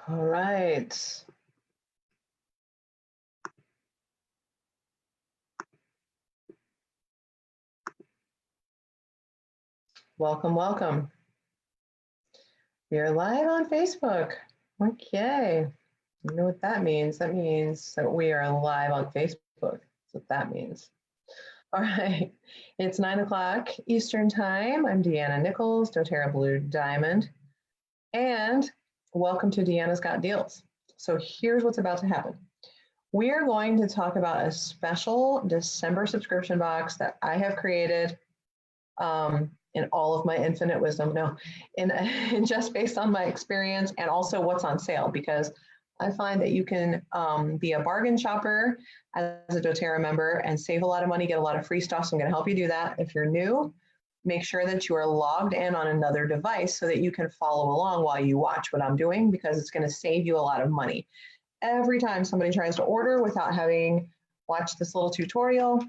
All right. Welcome, welcome. We are live on Facebook. Okay. You know what that means? That means that we are live on Facebook. That's what that means. All right. It's 9 o'clock Eastern Time. I'm Deanna Nichols, doTERRA Blue Diamond. And welcome to Deanna's Got Deals. So here's what's about to happen. We are going to talk about a special December subscription box that I have created in all of my infinite wisdom. No, in just based on my experience and also what's on sale, because I find that you can be a bargain shopper as a doTERRA member and save a lot of money, get a lot of free stuff. So I'm going to help you do that. If you're new, make sure that you are logged in on another device so that you can follow along while you watch what I'm doing, because it's going to save you a lot of money. Every time somebody tries to order without having watched this little tutorial,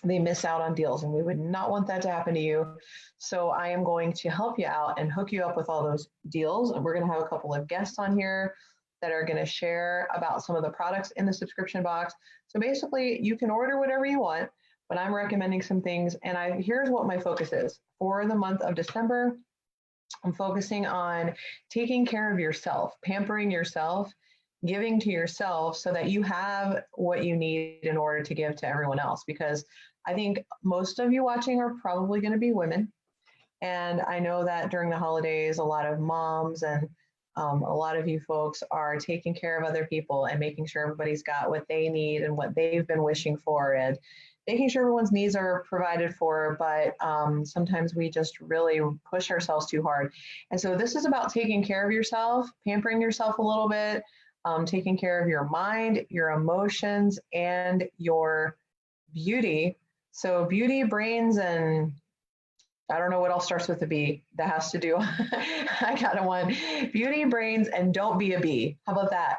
they miss out on deals, and we would not want that to happen to you. So I am going to help you out and hook you up with all those deals. And we're going to have a couple of guests on here that are going to share about some of the products in the subscription box. So basically, you can order whatever you want, but I'm recommending some things. And here's what my focus is. For the month of December, I'm focusing on taking care of yourself, pampering yourself, giving to yourself so that you have what you need in order to give to everyone else. Because I think most of you watching are probably going to be women. And I know that during the holidays, a lot of moms and a lot of you folks are taking care of other people and making sure everybody's got what they need and what they've been wishing for, and making sure everyone's needs are provided for. But sometimes we just really push ourselves too hard. And so this is about taking care of yourself, pampering yourself a little bit, taking care of your mind, your emotions, and your beauty. So beauty, brains, and I don't know what else starts with a B. That has to do. I got one. Beauty, brains, and don't be a bee. How about that?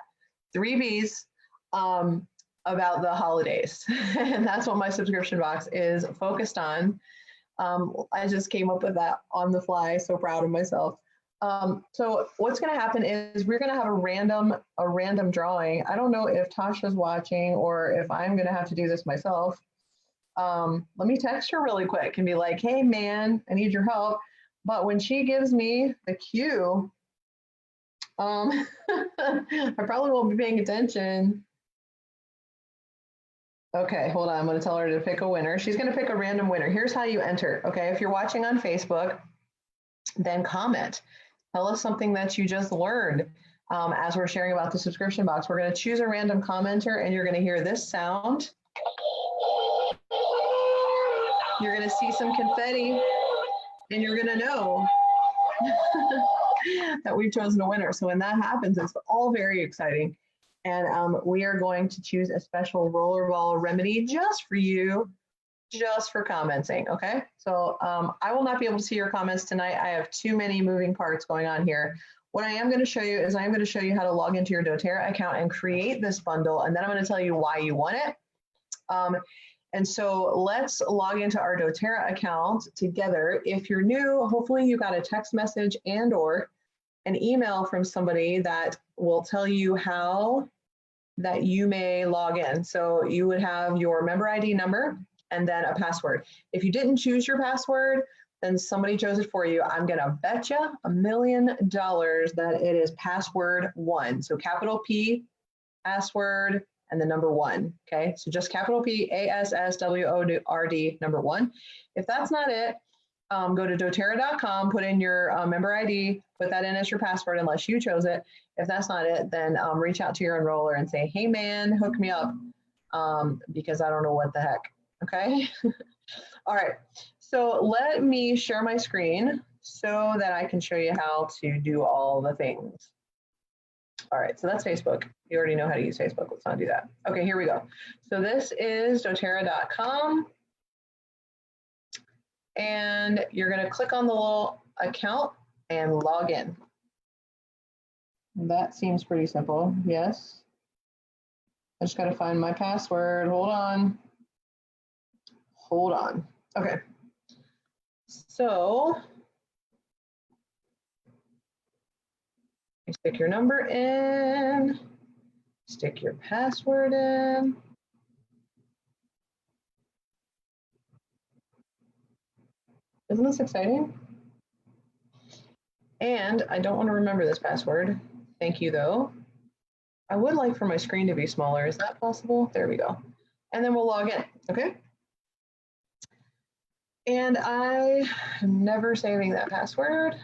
3 B's about the holidays. And that's what my subscription box is focused on. I just came up with that on the fly. So proud of myself. So what's going to happen is we're going to have a random drawing. I don't know if Tasha's watching or if I'm going to have to do this myself. Let me text her really quick and be like, hey man, I need your help. But when she gives me the cue, I probably won't be paying attention. Okay, hold on. I'm going to tell her to pick a winner. She's going to pick a random winner. Here's how you enter. Okay, if you're watching on Facebook, then comment. Tell us something that you just learned as we're sharing about the subscription box. We're going to choose a random commenter, and you're going to hear this sound. You're going to see some confetti, and you're going to know that we've chosen a winner. So when that happens, it's all very exciting. And we are going to choose a special rollerball remedy just for you, just for commenting, okay? So I will not be able to see your comments tonight. I have too many moving parts going on here. What I am going to show you is I'm going to show you how to log into your doTERRA account and create this bundle, and then I'm going to tell you why you want it. And so let's log into our doTERRA account together. If you're new, hopefully you got a text message and or an email from somebody that will tell you how that you may log in. So you would have your member ID number and then a password. If you didn't choose your password, then somebody chose it for you. I'm gonna bet you $1 million that it is password 1. So capital P, password, and the number 1, okay? So just capital P, ASSWORD, number 1. If that's not it, go to doTERRA.com, put in your member ID, put that in as your password unless you chose it. If that's not it, then reach out to your enroller and say, hey man, hook me up, because I don't know what the heck, okay? All right, so let me share my screen so that I can show you how to do all the things. All right, so that's Facebook. You already know how to use Facebook. Let's not do that. Okay, here we go. So this is doTERRA.com. And you're going to click on the little account and log in. That seems pretty simple. Yes. I just got to find my password. Hold on. Hold on. Okay. So Stick your number in, stick your password in. Isn't this exciting? And I don't want to remember this password. Thank you, though. I would like for my screen to be smaller. Is that possible? There we go. And then we'll log in, okay? And I am never saving that password.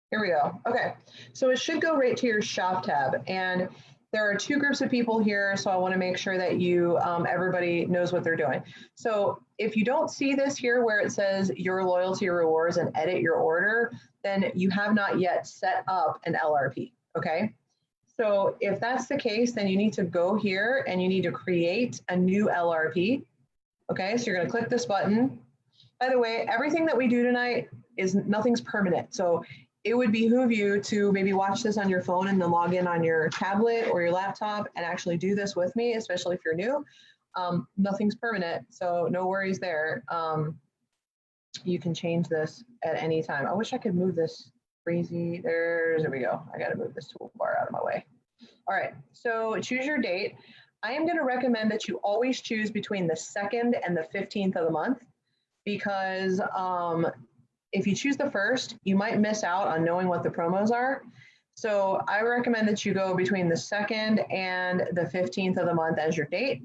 Here we go. Okay, so it should go right to your shop tab. And there are two groups of people here, so I want to make sure that you, everybody knows what they're doing. So if you don't see this here where it says your loyalty rewards and edit your order, then you have not yet set up an LRP, okay? So if that's the case, then you need to go here and you need to create a new LRP. Okay, so you're going to click this button. By the way, everything that we do tonight is nothing's permanent. So it would behoove you to maybe watch this on your phone and then log in on your tablet or your laptop and actually do this with me, especially if you're new. Nothing's permanent, so no worries there. You can change this at any time. I wish I could move this crazy. There we go. I got to move this toolbar out of my way. All right, so choose your date. I am going to recommend that you always choose between the 2nd and the 15th of the month, because if you choose the 1st, you might miss out on knowing what the promos are. So I recommend that you go between the 2nd and the 15th of the month as your date.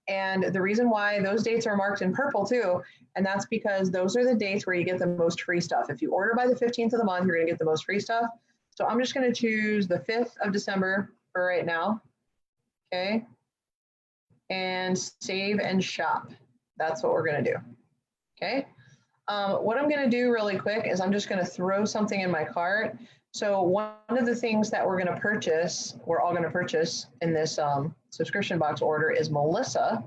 And the reason why those dates are marked in purple too, and that's because those are the dates where you get the most free stuff. If you order by the 15th of the month, you're going to get the most free stuff. So I'm just going to choose the 5th of December for right now. Okay. And save and shop. That's what we're going to do. Okay. What I'm going to do really quick is I'm just going to throw something in my cart. So one of the things that we're all going to purchase in this subscription box order is Melissa.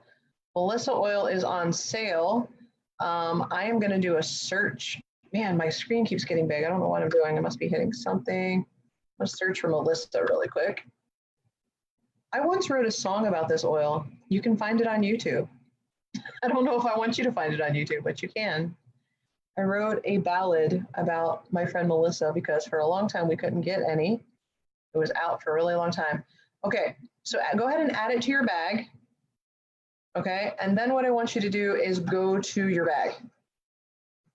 Melissa oil is on sale. I am going to do a search. Man, my screen keeps getting big. I don't know what I'm doing. I must be hitting something. Let's search for Melissa really quick. I once wrote a song about this oil. You can find it on YouTube. I don't know if I want you to find it on YouTube, but you can. I wrote a ballad about my friend Melissa because for a long time we couldn't get any. It was out for a really long time. Okay, so go ahead and add it to your bag. Okay, and then what I want you to do is go to your bag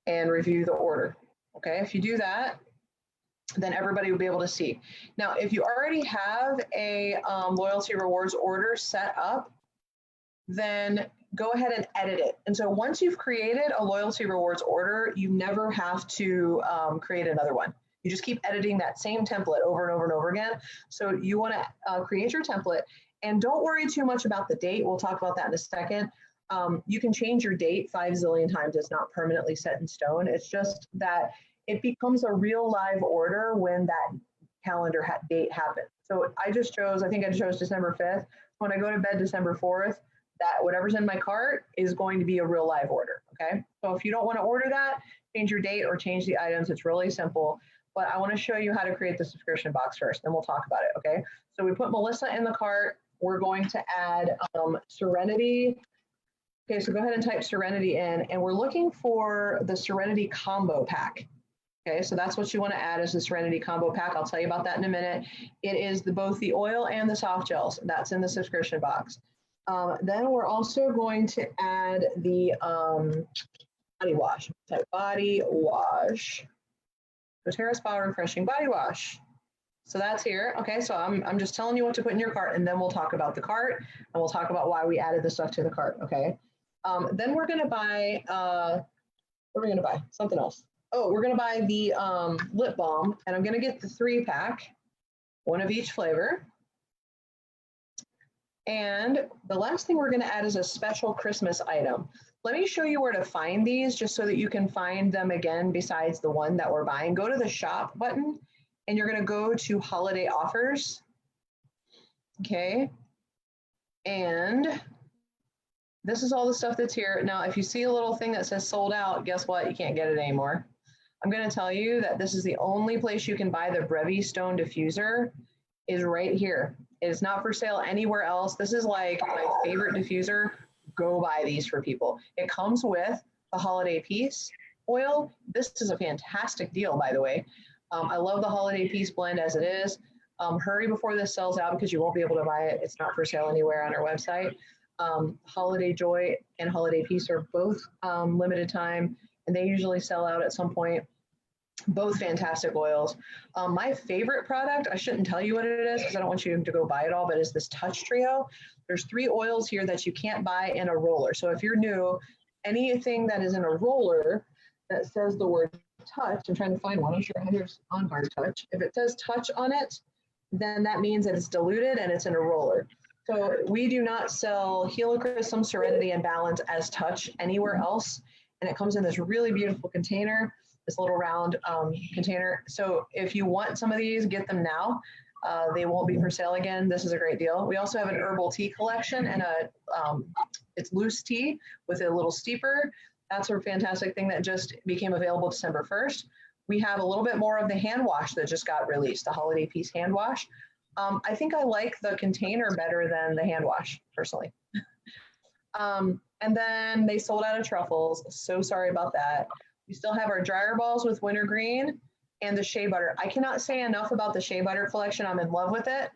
and review the order. Okay, if you do that, then everybody will be able to see. Now, if you already have a loyalty rewards order set up, then go ahead and edit it. And so once you've created a loyalty rewards order, you never have to create another one. You just keep editing that same template over and over and over again. So you want to create your template, and don't worry too much about the date. We'll talk about that in a second. You can change your date 5 zillion times. It's not permanently set in stone. It's just that it becomes a real live order when that calendar date happens. So I think I chose December 5th. When I go to bed December 4th, that whatever's in my cart is going to be a real live order, okay? So if you don't want to order that, change your date or change the items. It's really simple, but I want to show you how to create the subscription box first, then we'll talk about it, okay? So we put Melissa in the cart. We're going to add Serenity. Okay, so go ahead and type Serenity in, and we're looking for the Serenity combo pack. Okay, so that's what you want to add is the Serenity combo pack. I'll tell you about that in a minute. It is both the oil and the soft gels. That's in the subscription box. Then we're also going to add the body wash. Type body wash. doTERRA Spa Refreshing Body Wash. So that's here. Okay, so I'm just telling you what to put in your cart, and then we'll talk about the cart, and we'll talk about why we added the stuff to the cart, okay? Then we're going to buy, what are we going to buy? Something else. Oh, we're going to buy the lip balm, and I'm going to get the 3-pack, one of each flavor. And the last thing we're going to add is a special Christmas item. Let me show you where to find these just so that you can find them again besides the one that we're buying. Go to the shop button and you're going to go to holiday offers. Okay. And this is all the stuff that's here. Now, if you see a little thing that says sold out, guess what? You can't get it anymore. I'm going to tell you that this is the only place you can buy the Brevi Stone diffuser is right here. It is not for sale anywhere else. This is like my favorite diffuser. Go buy these for people. It comes with the holiday piece oil. This is a fantastic deal, by the way. I love the holiday piece blend as it is. Hurry before this sells out because you won't be able to buy it. It's not for sale anywhere on our website. Holiday Joy and Holiday Peace are both limited time, and they usually sell out at some point. Both fantastic oils. My favorite product, I shouldn't tell you what it is because I don't want you to go buy it all, but it's this Touch Trio. There's 3 oils here that you can't buy in a roller. So if you're new, anything that is in a roller that says the word touch, I'm trying to find one. I'm sure I have yours on Bar Touch. If it says touch on it, then that means that it's diluted and it's in a roller. So we do not sell Helichrysum, Serenity, and Balance as touch anywhere else. And it comes in this really beautiful container, this little round container. So if you want some of these, get them now. They won't be for sale again. This is a great deal. We also have an herbal tea collection and it's loose tea with a little steeper. That's a fantastic thing that just became available December 1st. We have a little bit more of the hand wash that just got released, the Holiday Peace hand wash. I think I like the container better than the hand wash, personally. And then they sold out of truffles. So sorry about that. We still have our dryer balls with wintergreen and the shea butter. I cannot say enough about the shea butter collection. I'm in love with it.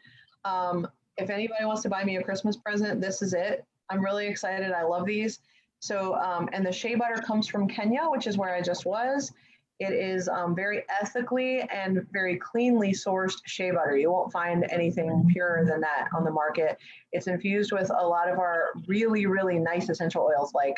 If anybody wants to buy me a Christmas present, this is it. I'm really excited. I love these. So, and the shea butter comes from Kenya, which is where I just was. It is very ethically and very cleanly sourced shea butter. You won't find anything purer than that on the market. It's infused with a lot of our really, really nice essential oils like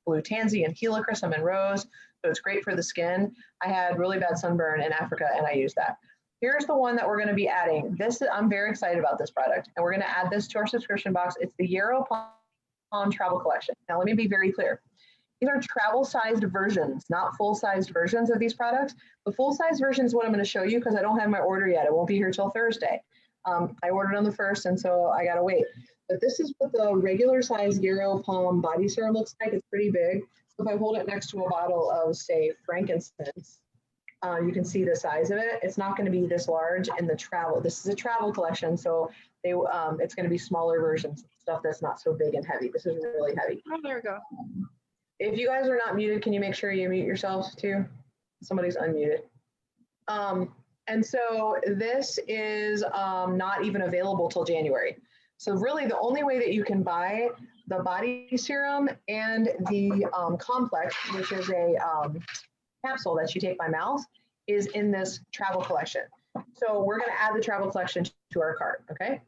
blue tansy and helichrysum and rose. So it's great for the skin. I had really bad sunburn in Africa and I used that. Here's the one that we're going to be adding. I'm very excited about this product, and we're going to add this to our subscription box. It's the Yarrow Palm Travel Collection. Now, let me be very clear. These are travel-sized versions, not full-sized versions of these products. The full-size version is what I'm going to show you because I don't have my order yet. It won't be here till Thursday. I ordered on the 1st, and so I got to wait. But this is what the regular size Yarrow Palm body serum looks like. It's pretty big. So if I hold it next to a bottle of, say, frankincense, you can see the size of it. It's not going to be this large in the travel. This is a travel collection, so it's going to be smaller versions, stuff that's not so big and heavy. This is really heavy. Oh, there we go. If you guys are not muted, can you make sure you mute yourselves too? Somebody's unmuted. And so this is not even available till January. So really the only way that you can buy the body serum and the complex, which is a capsule that you take by mouth, is in this travel collection. So we're going to add the travel collection to our cart, okay?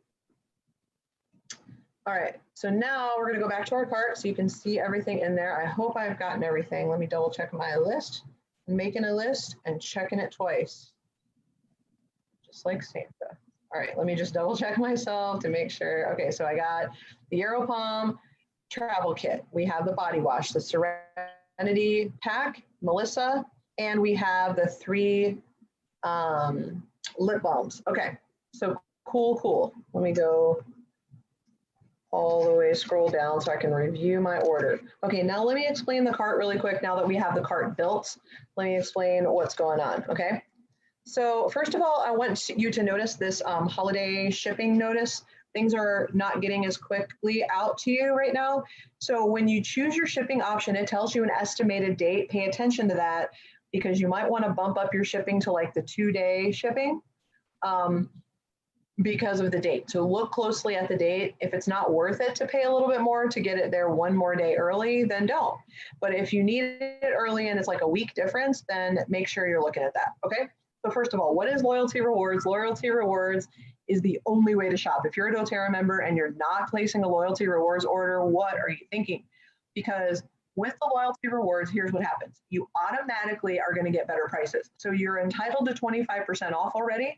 All right, so now we're going to go back to our cart so you can see everything in there. I hope I've gotten everything. Let me double check my list. I'm making a list and checking it twice, just like Santa. All right, let me just double check myself to make sure. Okay, so I got the Yarrow Palm travel kit. We have the body wash, the Serenity pack, Melissa, and we have the 3 lip balms. Okay, so cool. Let me go all the way, scroll down so I can review my order. Okay, now let me explain the cart really quick. Now that we have the cart built, let me explain what's going on, okay? So first of all, I want you to notice this holiday shipping notice. Things are not getting as quickly out to you right now. So when you choose your shipping option, it tells you an estimated date. Pay attention to that because you might want to bump up your shipping to like the 2-day shipping. Because of the date. So look closely at the date. If it's not worth it to pay a little bit more to get it there 1 more day early, then don't. But if you need it early and it's like a week difference, then make sure you're looking at that, okay? So first of all, what is Loyalty Rewards? Loyalty Rewards is the only way to shop. If you're a doTERRA member and you're not placing a Loyalty Rewards order, what are you thinking? Because with the Loyalty Rewards, here's what happens. You automatically are gonna get better prices. So you're entitled to 25% off already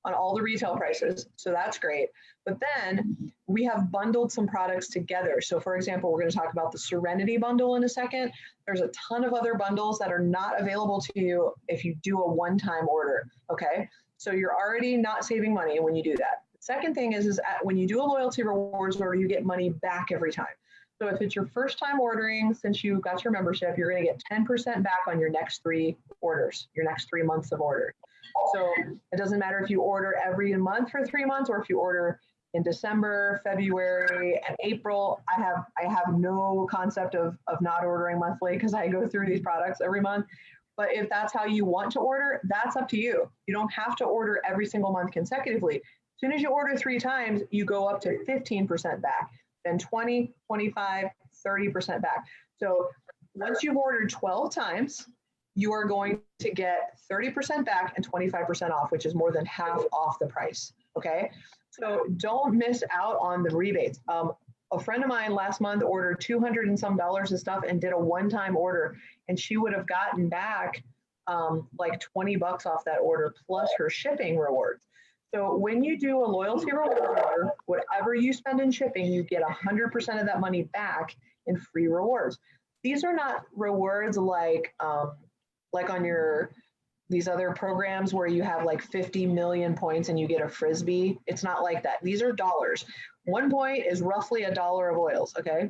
on all the retail prices. So that's great. But then we have bundled some products together. So for example, we're going to talk about the Serenity bundle in a second. There's a ton of other bundles that are not available to you if you do a one-time order, okay? So you're already not saving money when you do that. The second thing is when you do a Loyalty Rewards order, you get money back every time. So if it's your first time ordering since you got your membership, you're going to get 10% back on your next 3 orders, your next 3 months of order. So it doesn't matter if you order every month for 3 months or if you order in December, February, and April. I have no concept of not ordering monthly because I go through these products every month. But if that's how you want to order, that's up to you. You don't have to order every single month consecutively. As soon as you order 3 times, you go up to 15% back, then 20, 25, 30% back. So once you've ordered 12 times, you are going to get 30% back and 25% off, which is more than half off the price. Okay. So don't miss out on the rebates. A friend of mine last month ordered $200 and some of stuff and did a one-time order, and she would have gotten back like 20 bucks off that order plus her shipping rewards. So when you do a loyalty reward order, whatever you spend in shipping, you get 100% of that money back in free rewards. These are not rewards like on these other programs where you have like 50 million points and you get a Frisbee. It's not like that. These are dollars. 1 point is roughly $1 of oils, okay?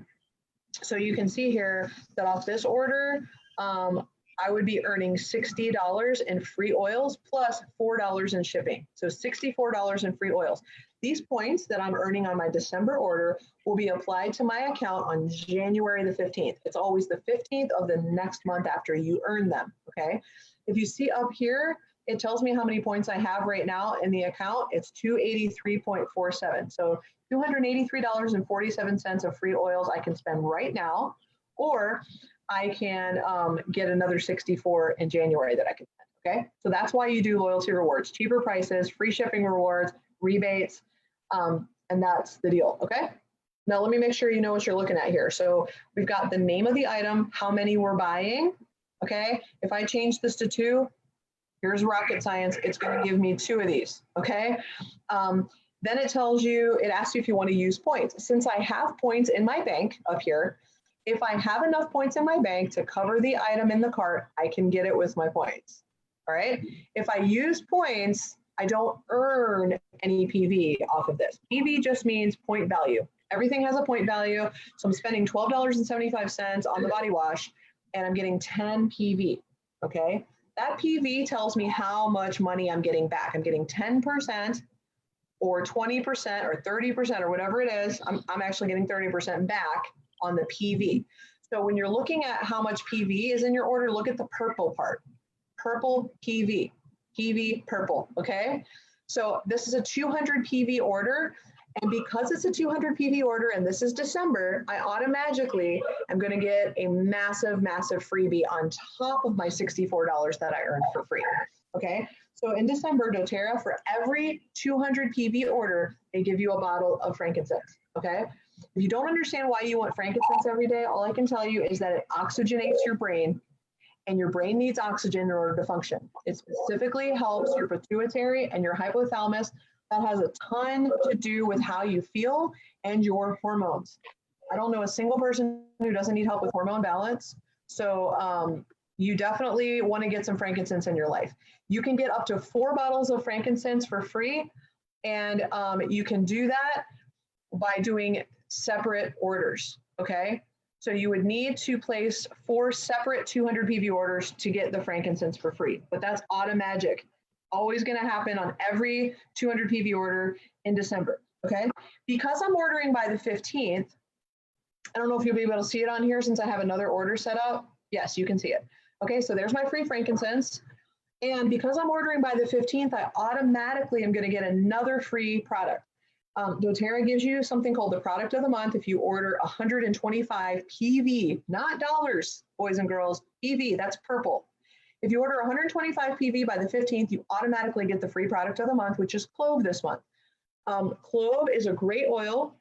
So you can see here that off this order, I would be earning $60 in free oils plus $4 in shipping. So $64 in free oils. These points that I'm earning on my December order will be applied to my account on January the 15th. It's always the 15th of the next month after you earn them, okay? If you see up here, it tells me how many points I have right now in the account. It's 283.47. So $283.47 of free oils I can spend right now, or I can get another 64 in January that I can spend, okay? So that's why you do loyalty rewards, cheaper prices, free shipping rewards, rebates, and that's the deal, okay? Now let me make sure you know what you're looking at here. So we've got the name of the item, how many we're buying, okay? If I change this to 2, here's rocket science, it's gonna give me 2 of these, okay? Then it tells you, it asks you if you want to use points. Since I have points in my bank up here, if I have enough points in my bank to cover the item in the cart, I can get it with my points, all right? If I use points, I don't earn any PV off of this. PV just means point value. Everything has a point value. So I'm spending $12.75 on the body wash and I'm getting 10 PV, okay? That PV tells me how much money I'm getting back. I'm getting 10% or 20% or 30% or whatever it is. I'm actually getting 30% back on the PV. So when you're looking at how much PV is in your order, look at the purple part. Purple PV, PV purple, okay? So this is a 200 PV order. And because it's a 200 PV order and this is December, I automatically am going to get a massive, massive freebie on top of my $64 that I earned for free. Okay. So in December, doTERRA, for every 200 PV order, they give you a bottle of frankincense. Okay. If you don't understand why you want frankincense every day, all I can tell you is that it oxygenates your brain, and your brain needs oxygen in order to function. It specifically helps your pituitary and your hypothalamus. That has a ton to do with how you feel and your hormones. I don't know a single person who doesn't need help with hormone balance. So you definitely want to get some frankincense in your life. You can get up to 4 bottles of frankincense for free. And you can do that by doing separate orders, okay? So you would need to place 4 separate 200 PV orders to get the frankincense for free, but that's automatic. Always going to happen on every 200 PV order in December, okay? Because I'm ordering by the 15th, I don't know if you'll be able to see it on here since I have another order set up. Yes, you can see it. Okay, so there's my free frankincense. And because I'm ordering by the 15th, I automatically am going to get another free product. doTERRA gives you something called the product of the month if you order 125 PV, not dollars, boys and girls, PV, that's purple. If you order 125 PV by the 15th, you automatically get the free product of the month, which is clove this month. Clove is a great oil,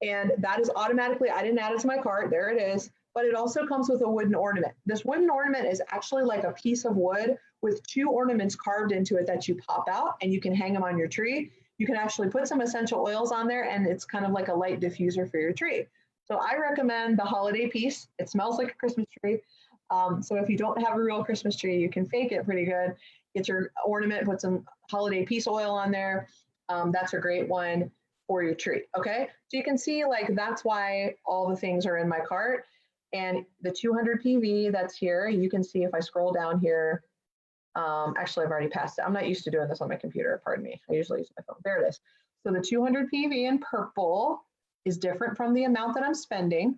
and that is automatically, I didn't add it to my cart, there it is, but it also comes with a wooden ornament. This wooden ornament is actually like a piece of wood with 2 ornaments carved into it that you pop out, and you can hang them on your tree. You can actually put some essential oils on there, and it's kind of like a light diffuser for your tree. So I recommend the holiday piece. It smells like a Christmas tree. So if you don't have a real Christmas tree, you can fake it pretty good. Get your ornament, put some holiday piece oil on there. That's a great one for your tree, okay? So you can see like that's why all the things are in my cart. And the 200 PV that's here, you can see if I scroll down here, actually I've already passed it. I'm not used to doing this on my computer, pardon me. I usually use my phone, there it is. So the 200 PV in purple is different from the amount that I'm spending.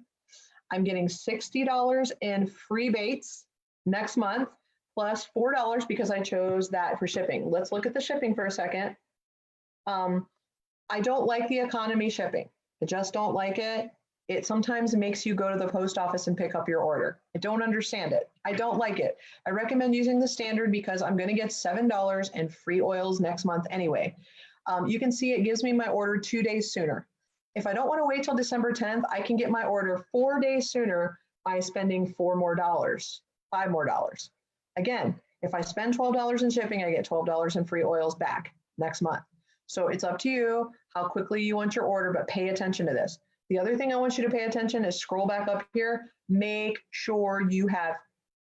I'm getting $60 in free baits next month plus $4 because I chose that for shipping. Let's look at the shipping for a second. I don't like the economy shipping. I just don't like it. It sometimes makes you go to the post office and pick up your order. I don't understand it. I don't like it. I recommend using the standard because I'm going to get $7 and free oils next month anyway. You can see it gives me my order 2 days sooner. If I don't want to wait till December 10th, I can get my order 4 days sooner by spending $5 more. Again, if I spend $12 in shipping, I get $12 in free oils back next month. So it's up to you how quickly you want your order, but pay attention to this. The other thing I want you to pay attention is scroll back up here. Make sure you have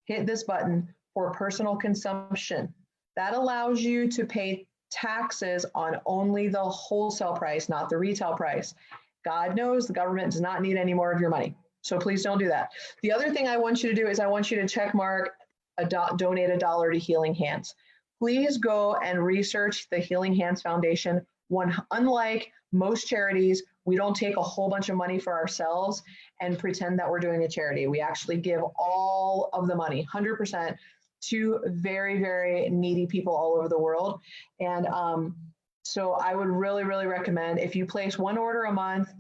hit this button for personal consumption. That allows you to pay taxes on only the wholesale price, not the retail price. God knows the government does not need any more of your money. So please don't do that. The other thing I want you to do is I want you to check mark donate $1 to Healing Hands. Please go and research the Healing Hands Foundation. Unlike most charities, we don't take a whole bunch of money for ourselves and pretend that we're doing a charity. We actually give all of the money, 100%, to very, very needy people all over the world. And so I would really, really recommend if you place one order a month,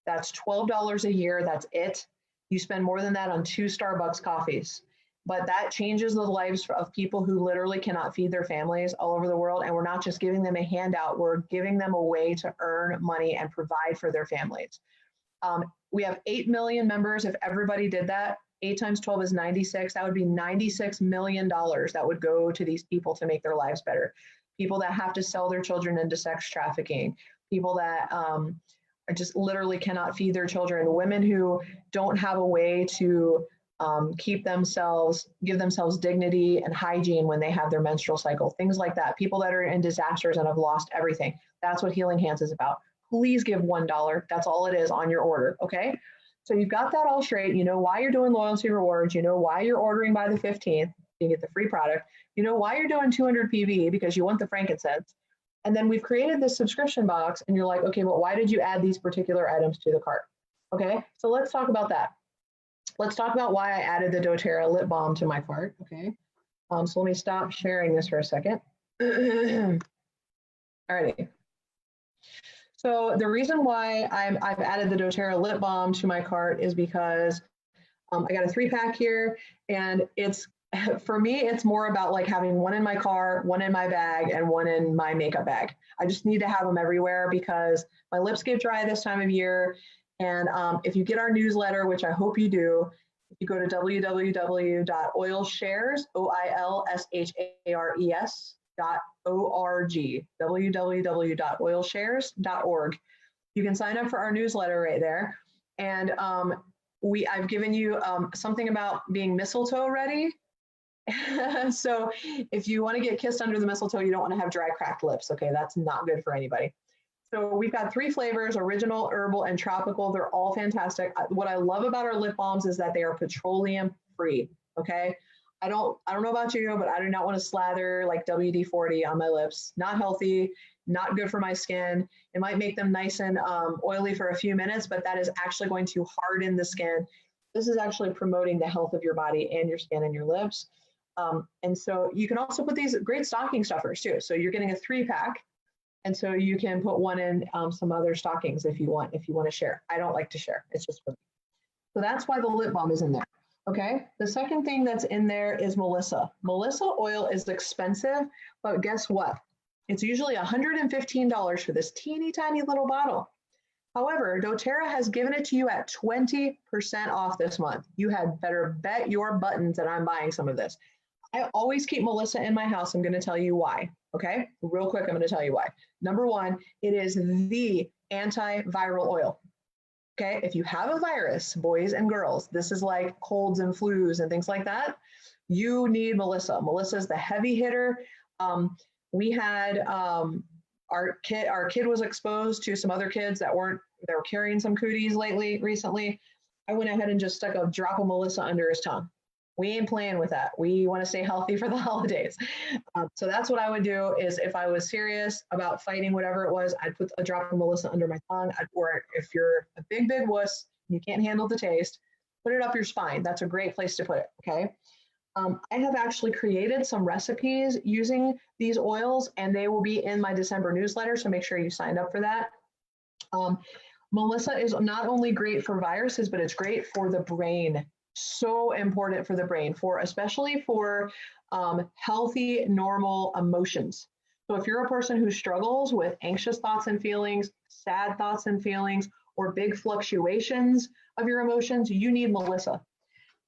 that's $12 a year, that's it. You spend more than that on 2 Starbucks coffees. But that changes the lives of people who literally cannot feed their families all over the world. And we're not just giving them a handout, we're giving them a way to earn money and provide for their families. We have 8 million members. If everybody did that, 8 times 12 is 96. That would be $96 million that would go to these people to make their lives better. People that have to sell their children into sex trafficking, people that just literally cannot feed their children, women who don't have a way to give themselves dignity and hygiene when they have their menstrual cycle, things like that. People that are in disasters and have lost everything. That's what Healing Hands is about. Please give $1. That's all it is on your order, okay? So you've got that all straight. You know why you're doing loyalty rewards. You know why you're ordering by the 15th. You get the free product. You know why you're doing 200 PV because you want the frankincense. And then we've created this subscription box and you're like, okay, but why did you add these particular items to the cart? Okay, so let's talk about that. Let's talk about why I added the doTERRA lip balm to my cart, okay? So let me stop sharing this for a second. All righty. So the reason why I've added the doTERRA lip balm to my cart is because I got a 3-pack here, and it's, for me, it's more about like having one in my car, one in my bag, and one in my makeup bag. I just need to have them everywhere because my lips get dry this time of year. And if you get our newsletter, which I hope you do, if you go to www.oilshares, OILSHARES.org, www.oilshares.org. You can sign up for our newsletter right there. And I've given you something about being mistletoe ready. So if you want to get kissed under the mistletoe, you don't want to have dry, cracked lips. Okay, that's not good for anybody. So we've got 3 flavors, original, herbal, and tropical. They're all fantastic. What I love about our lip balms is that they are petroleum free, okay? I don't know about you, but I do not want to slather like WD-40 on my lips. Not healthy, not good for my skin. It might make them nice and oily for a few minutes, but that is actually going to harden the skin. This is actually promoting the health of your body and your skin and your lips. And so you can also put these great stocking stuffers too. So you're getting a 3-pack. And so you can put one in some other stockings if you want to share. I don't like to share. It's just for me. So that's why the lip balm is in there. Okay. The second thing that's in there is Melissa. Melissa oil is expensive, but guess what? It's usually $115 for this teeny tiny little bottle. However, doTERRA has given it to you at 20% off this month. You had better bet your buttons that I'm buying some of this. I always keep Melissa in my house. I'm going to tell you why. Okay, real quick, I'm going to tell you why. Number one, it is the antiviral oil. Okay, if you have a virus, boys and girls, this is like colds and flus and things like that, you need Melissa. Melissa is the heavy hitter. We had our kid was exposed to some other kids that were carrying some cooties recently. I went ahead and just stuck a drop of Melissa under his tongue. We ain't playing with that. We want to stay healthy for the holidays. So that's what I would do is if I was serious about fighting whatever it was, I'd put a drop of Melissa under my tongue. Or if you're a big, big wuss, you can't handle the taste, put it up your spine. That's a great place to put it, okay? I have actually created some recipes using these oils, and they will be in my December newsletter, so make sure you sign up for that. Melissa is not only great for viruses, but it's great for the brain. So important for the brain, especially for healthy, normal emotions. So if you're a person who struggles with anxious thoughts and feelings, sad thoughts and feelings, or big fluctuations of your emotions, you need Melissa.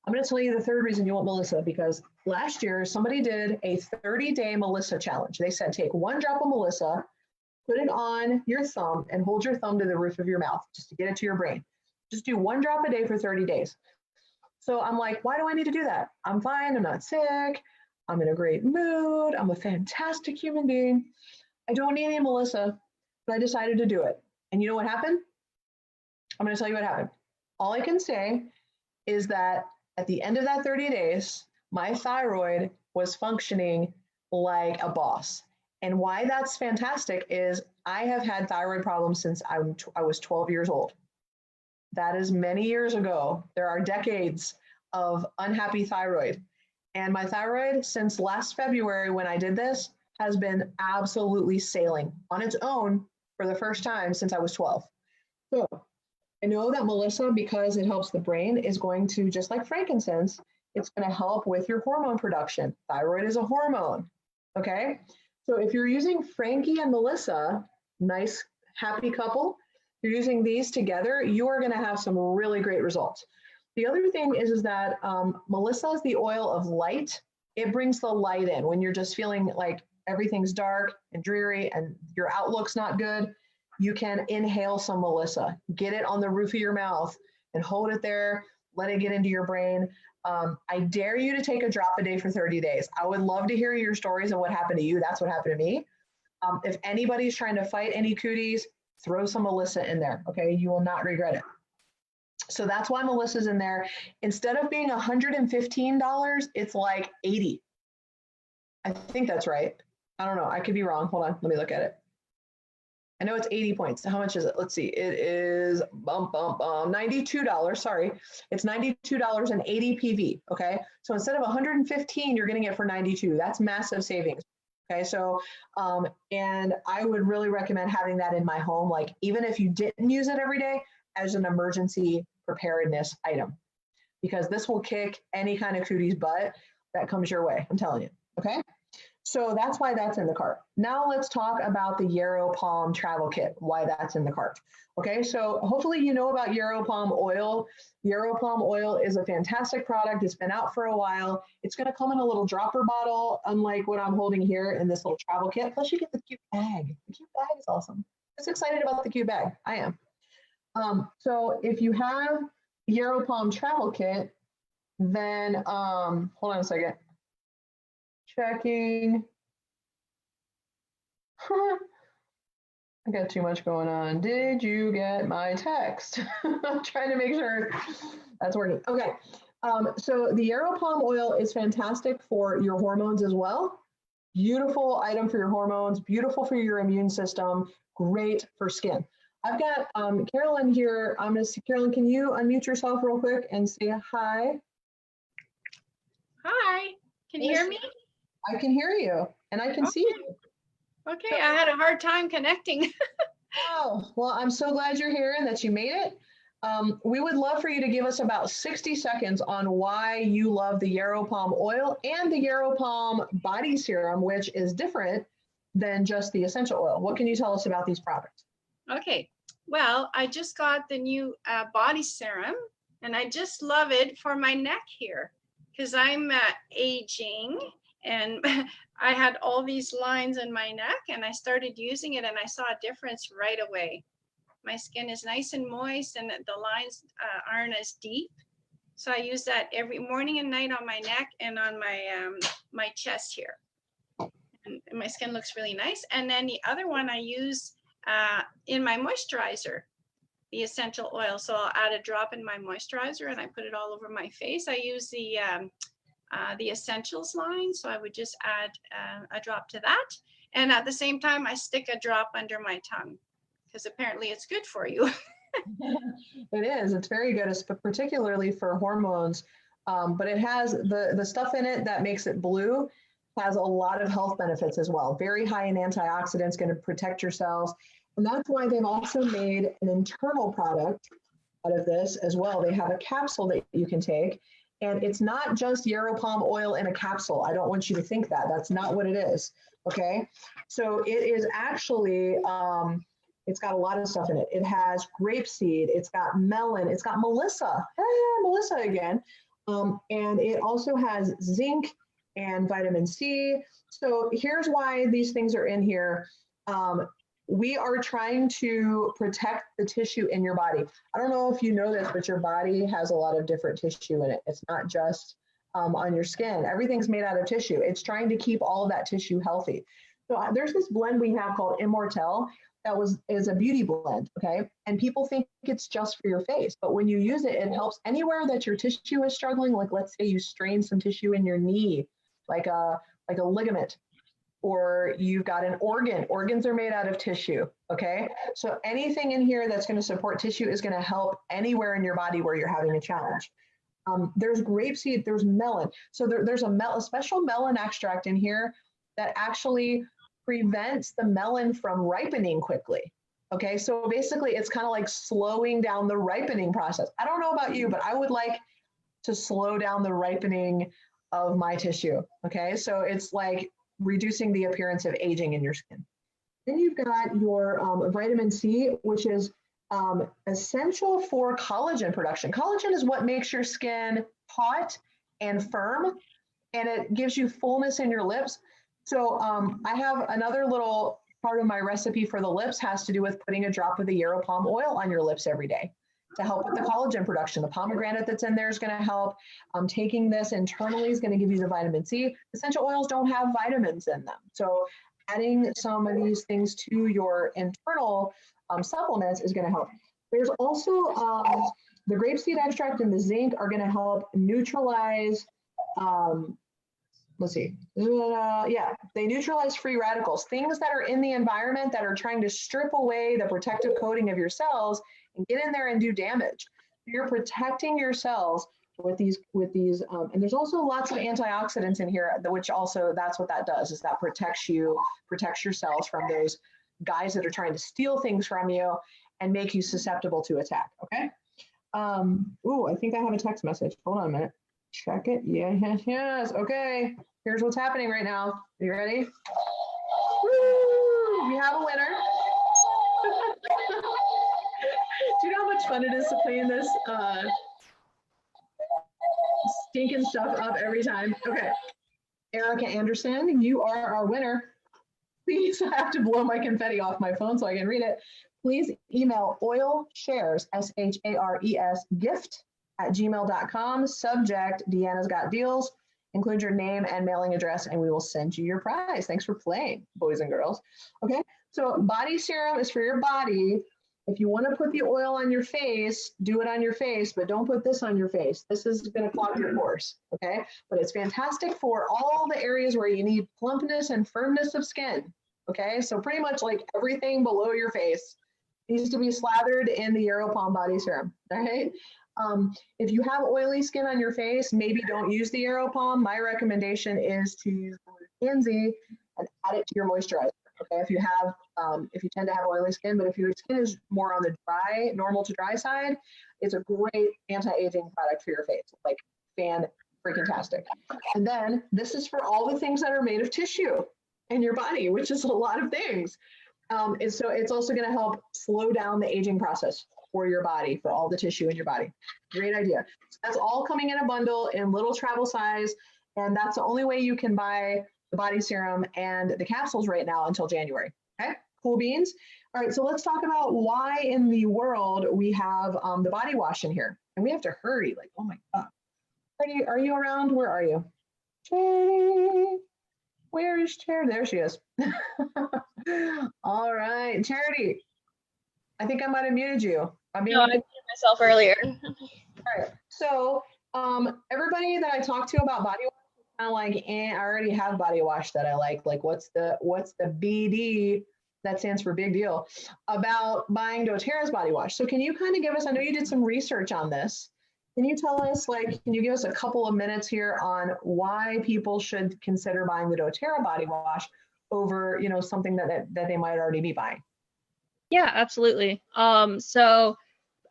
I'm going to tell you the third reason you want Melissa, because last year somebody did a 30-day Melissa challenge. They said take 1 drop of Melissa, put it on your thumb, and hold your thumb to the roof of your mouth just to get it to your brain. Just do 1 drop a day for 30 days. So I'm like, why do I need to do that? I'm fine. I'm not sick. I'm in a great mood. I'm a fantastic human being. I don't need any Melissa, but I decided to do it. And you know what happened? I'm going to tell you what happened. All I can say is that at the end of that 30 days, my thyroid was functioning like a boss. And why that's fantastic is I have had thyroid problems since I was 12 years old. That is many years ago. There are decades of unhappy thyroid. And my thyroid, since last February when I did this, has been absolutely sailing on its own for the first time since I was 12. So I know that Melissa, because it helps the brain, is going to, just like frankincense, it's going to help with your hormone production. Thyroid is a hormone, okay? So if you're using Frankie and Melissa, nice, happy couple, you're using these together, you are going to have some really great results. The other thing is that Melissa is the oil of light. It brings the light in when you're just feeling like everything's dark and dreary and your outlook's not good. You can inhale some Melissa, get it on the roof of your mouth and hold it there, let it get into your brain. I dare you to take a drop a day for 30 days. I would love to hear your stories of what happened to you. That's what happened to me. If anybody's trying to fight any cooties, throw some Melissa in there, okay? You will not regret it. So that's why Melissa's in there. Instead of being $115, it's like $80. I think that's right. I don't know. I could be wrong. Hold on. Let me look at it. I know it's 80 points. How much is it? Let's see. It is $92. Sorry. It's $92 and 80 PV. Okay. So instead of 115, you're getting it for 92. That's massive savings. Okay. So, and I would really recommend having that in my home. Like, even if you didn't use it every day, as an emergency preparedness item, because this will kick any kind of cootie's butt that comes your way. I'm telling you. Okay. So that's why that's in the cart. Now let's talk about the Yarrow Palm travel kit, why that's in the cart. Okay, so hopefully you know about Yarrow Palm oil. Yarrow Palm oil is a fantastic product. It's been out for a while. It's going to come in a little dropper bottle, unlike what I'm holding here in this little travel kit. Plus you get the cute bag. The cute bag is awesome. I'm just excited about the cute bag. I am. So if you have Yarrow Palm travel kit, then hold on a second. Checking. I got too much going on. Did you get my text? I'm trying to make sure that's working. Okay. So the Yarrow Palm oil is fantastic for your hormones as well. Beautiful item for your hormones, beautiful for your immune system, great for skin. I've got Carolyn here. I'm going to see, Carolyn, can you unmute yourself real quick and say hi? Hi, can you hear me? I can hear you and I can see you. Okay, I had a hard time connecting. Oh, well, I'm so glad you're here and that you made it. We would love for you to give us about 60 seconds on why you love the Yarrow Palm oil and the Yarrow Palm body serum, which is different than just the essential oil. What can you tell us about these products? Okay, well, I just got the new body serum and I just love it for my neck here because I'm aging and I had all these lines in my neck and I started using it and I saw a difference right away. My skin is nice and moist and the lines aren't as deep. So I use that every morning and night on my neck and on my my chest here. And my skin looks really nice. And then the other one I use in my moisturizer, the essential oil. So I'll add a drop in my moisturizer and I put it all over my face. I use the essentials line. So I would just add a drop to that. And at the same time, I stick a drop under my tongue because apparently it's good for you. It is. It's very good, particularly for hormones. But it has the stuff in it that makes it blue has a lot of health benefits as well. Very high in antioxidants, going to protect your cells. And that's why they've also made an internal product out of this as well. They have a capsule that you can take. And it's not just yarrow palm oil in a capsule. I don't want you to think that. That's not what it is. Okay. So it is actually, it's got a lot of stuff in it. It has grapeseed, it's got melon, it's got Melissa. Melissa again. And it also has zinc and vitamin C. So here's why these things are in here. We are trying to protect the tissue in your body. I don't know if you know this, but your body has a lot of different tissue in it. It's not just on your skin. Everything's made out of tissue. It's trying to keep all of that tissue healthy. So there's this blend we have called Immortelle that is a beauty blend, okay? And people think it's just for your face, but when you use it, it helps anywhere that your tissue is struggling. Like let's say you strain some tissue in your knee, like a ligament, or you've got an organ. Organs are made out of tissue, okay? So anything in here that's going to support tissue is going to help anywhere in your body where you're having a challenge. There's grapeseed, there's melon. So there's a special melon extract in here that actually prevents the melon from ripening quickly. Okay, so basically it's kind of like slowing down the ripening process. I don't know about you, but I would like to slow down the ripening of my tissue. Okay, so it's like reducing the appearance of aging in your skin. Then you've got your vitamin C, which is essential for collagen production. Collagen is what makes your skin taut and firm, and it gives you fullness in your lips. So I have another little part of my recipe for the lips has to do with putting a drop of the yarrow palm oil on your lips every day to help with the collagen production. The pomegranate that's in there is going to help. Taking this internally is going to give you the vitamin C. Essential oils don't have vitamins in them. So adding some of these things to your internal supplements is going to help. There's also the grapeseed extract and the zinc are going to help neutralize, they neutralize free radicals, things that are in the environment that are trying to strip away the protective coating of your cells and get in there and do damage. You're protecting your cells with these, and there's also lots of antioxidants in here, which also that's what that does, is that protects your cells from those guys that are trying to steal things from you and make you susceptible to attack. Okay. I think I have a text message. Hold on a minute. Check it. Yes. Okay. Here's what's happening right now. Are you ready? Woo! We have a winner. Do you know how much fun it is to clean this stinking stuff up every time? Okay. Erica Anderson, you are our winner. Please, I have to blow my confetti off my phone so I can read it. Please email oilshares, SHARES, gift@gmail.com. Subject, Deanna's Got Deals. Include your name and mailing address, and we will send you your prize. Thanks for playing, boys and girls. Okay, so body serum is for your body. If you want to put the oil on your face, do it on your face, but don't put this on your face. This is going to clog your pores, okay? But it's fantastic for all the areas where you need plumpness and firmness of skin, okay? So pretty much like everything below your face needs to be slathered in the yarrow palm body serum, all right? If you have oily skin on your face, maybe don't use the yarrow palm. My recommendation is to use Tansy and add it to your moisturizer. Okay, if you tend to have oily skin, but if your skin is more on the normal to dry side, it's a great anti-aging product for your face, like fan-freaking-tastic. And then this is for all the things that are made of tissue in your body, which is a lot of things. And so it's also going to help slow down the aging process for your body, for all the tissue in your body. Great idea. So that's all coming in a bundle in little travel size, and that's the only way you can buy the body serum and the capsules right now until January. Okay, cool beans. All right, so let's talk about why in the world we have the body wash in here. And we have to hurry, like, oh my God. Are you around? Where are you? Charity, where is Charity? There she is. All right, Charity, I think I might have muted you. No, I muted myself earlier. All right, so everybody that I talked to about body wash, kind of like, I already have body wash that I like. Like, what's the BD, that stands for big deal, about buying doTERRA's body wash? So can you kind of give us, I know you did some research on this. Can you tell us, like, can you give us a couple of minutes here on why people should consider buying the doTERRA body wash over, something that they might already be buying? Yeah, absolutely. So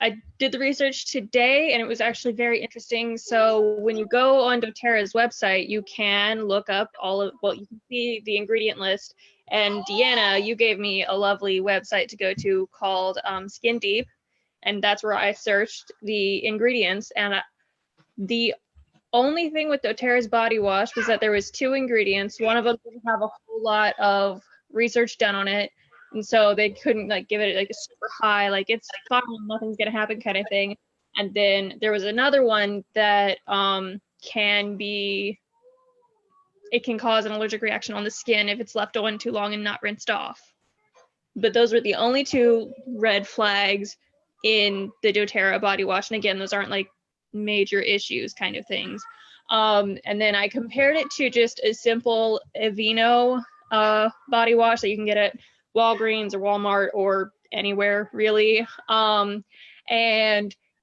I did the research today and it was actually very interesting. So when you go on doTERRA's website, you can look up you can see the ingredient list. And Deanna, you gave me a lovely website to go to called Skin Deep. And that's where I searched the ingredients. And the only thing with doTERRA's body wash was that there was 2 ingredients. One of them didn't have a whole lot of research done on it, and so they couldn't like give it like a super high, like it's fine, nothing's gonna happen kind of thing. And then there was another one that it can cause an allergic reaction on the skin if it's left on too long and not rinsed off. But those were the only 2 red flags in the doTERRA body wash. And again, those aren't like major issues kind of things. And then I compared it to just a simple Aveeno body wash that you can get at Walgreens or Walmart or anywhere really. And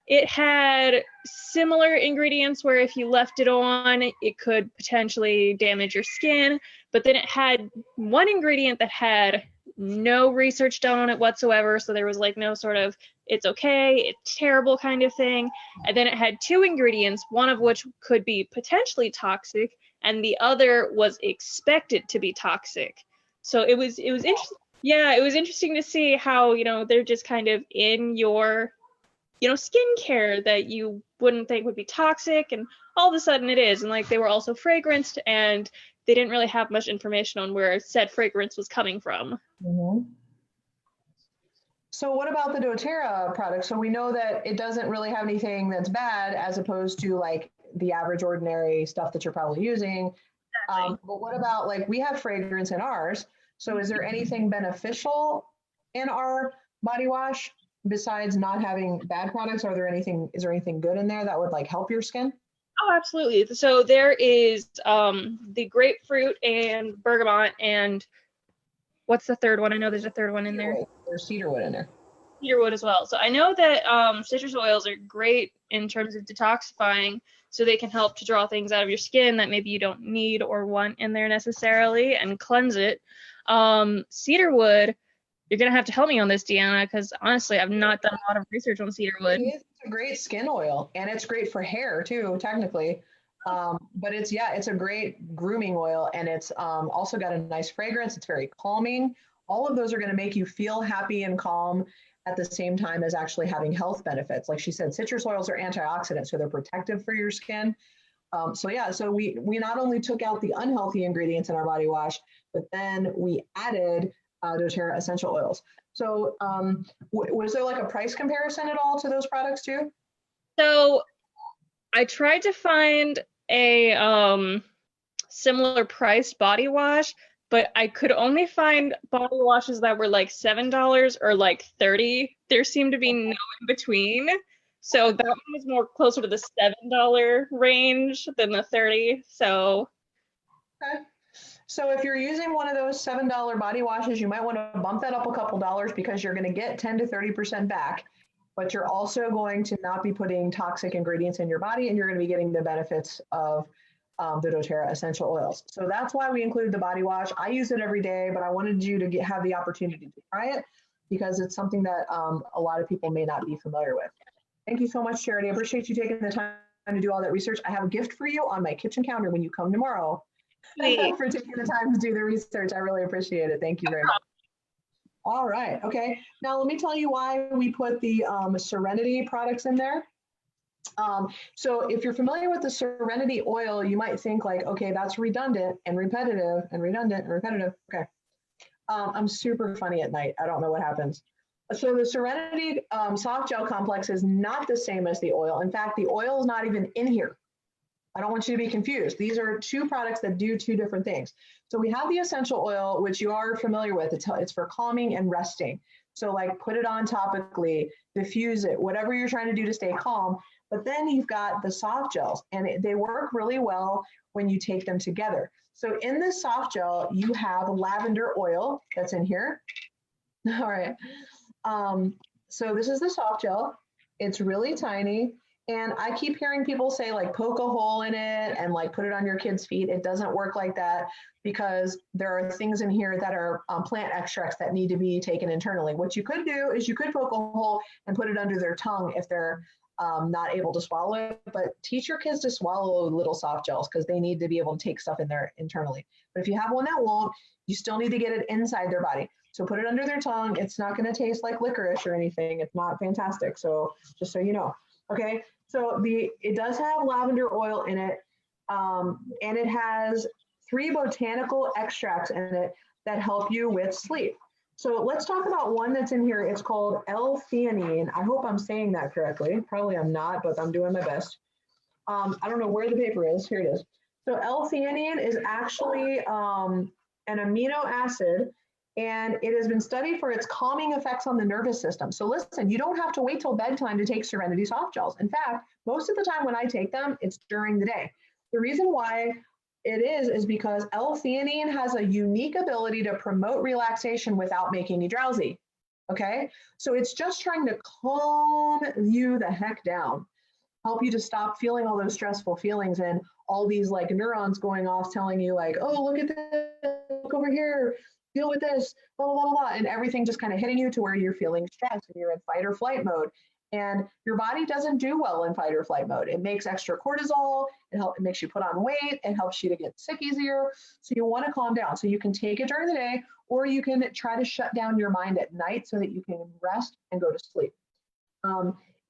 it had similar ingredients where if you left it on, it could potentially damage your skin. But then it had one ingredient that had no research done on it whatsoever. So there was like no sort of it's okay, it's terrible kind of thing. And then it had 2 ingredients, one of which could be potentially toxic, and the other was expected to be toxic. So it was interesting. Yeah, it was interesting to see how, they're just kind of in your, skincare that you wouldn't think would be toxic, and all of a sudden it is. And like they were also fragranced, and they didn't really have much information on where said fragrance was coming from. Mm-hmm. So what about the doTERRA product? So we know that it doesn't really have anything that's bad as opposed to like the average ordinary stuff that you're probably using. But what about like we have fragrance in ours? So is there anything beneficial in our body wash besides not having bad products? Is there anything good in there that would like help your skin? Oh, absolutely. So there is the grapefruit and bergamot, and what's the third one? I know there's a third one in there. There's cedarwood in there. Cedarwood as well. So I know that citrus oils are great in terms of detoxifying, so they can help to draw things out of your skin that maybe you don't need or want in there necessarily and cleanse it. Cedarwood, you're going to have to help me on this, Deanna, because honestly, I've not done a lot of research on cedarwood. It's a great skin oil, and it's great for hair too, technically. But it's a great grooming oil, and it's also got a nice fragrance. It's very calming. All of those are going to make you feel happy and calm at the same time as actually having health benefits. Like she said, citrus oils are antioxidants, so they're protective for your skin. So we not only took out the unhealthy ingredients in our body wash, but then we added doTERRA essential oils. So was there like a price comparison at all to those products too? So I tried to find a similar priced body wash, but I could only find body washes that were like $7 or like $30. There seemed to be no in between. So that one was more closer to the $7 range than the $30. So okay. So if you're using one of those $7 body washes, you might want to bump that up a couple dollars because you're going to get 10 to 30% back, but you're also going to not be putting toxic ingredients in your body, and you're going to be getting the benefits of the doTERRA essential oils. So that's why we included the body wash. I use it every day, but I wanted you to have the opportunity to try it because it's something that a lot of people may not be familiar with. Thank you so much, Charity. I appreciate you taking the time to do all that research. I have a gift for you on my kitchen counter when you come tomorrow. For taking the time to do the research. I really appreciate it. Thank you very much. All right. Okay. Now let me tell you why we put the Serenity products in there. So if you're familiar with the Serenity oil, you might think like, okay, that's redundant and repetitive and redundant and repetitive. Okay. I'm super funny at night. I don't know what happens. So the Serenity soft gel complex is not the same as the oil. In fact, the oil is not even in here. I don't want you to be confused. These are 2 products that do 2 different things. So we have the essential oil, which you are familiar with. It's for calming and resting. So like put it on topically, diffuse it, whatever you're trying to do to stay calm. But then you've got the soft gels, and they work really well when you take them together. So in this soft gel, you have lavender oil that's in here. All right. So this is the soft gel. It's really tiny. And I keep hearing people say like poke a hole in it and like put it on your kid's feet. It doesn't work like that because there are things in here that are plant extracts that need to be taken internally. What you could do is you could poke a hole and put it under their tongue if they're not able to swallow it, but teach your kids to swallow little soft gels because they need to be able to take stuff in there internally. But if you have one that won't, you still need to get it inside their body. So put it under their tongue. It's not going to taste like licorice or anything. It's not fantastic. So just so you know. Okay. So it does have lavender oil in it, and it has 3 botanical extracts in it that help you with sleep. So let's talk about one that's in here. It's called L-theanine. I hope I'm saying that correctly. Probably I'm not, but I'm doing my best. I don't know where the paper is. Here it is. So L-theanine is actually an amino acid, and it has been studied for its calming effects on the nervous system. So listen, you don't have to wait till bedtime to take Serenity soft gels. In fact, most of the time when I take them, it's during the day. The reason why it is because L-theanine has a unique ability to promote relaxation without making you drowsy. Okay, so it's just trying to calm you the heck down, help you to stop feeling all those stressful feelings and all these like neurons going off telling you like, oh, look at this, look over here, deal with this, blah, blah, blah, blah, and everything just kind of hitting you to where you're feeling stressed and you're in fight or flight mode. And your body doesn't do well in fight or flight mode. It makes extra cortisol. It makes you put on weight. It helps you to get sick easier. So you want to calm down. So you can take it during the day, or you can try to shut down your mind at night so that you can rest and go to sleep.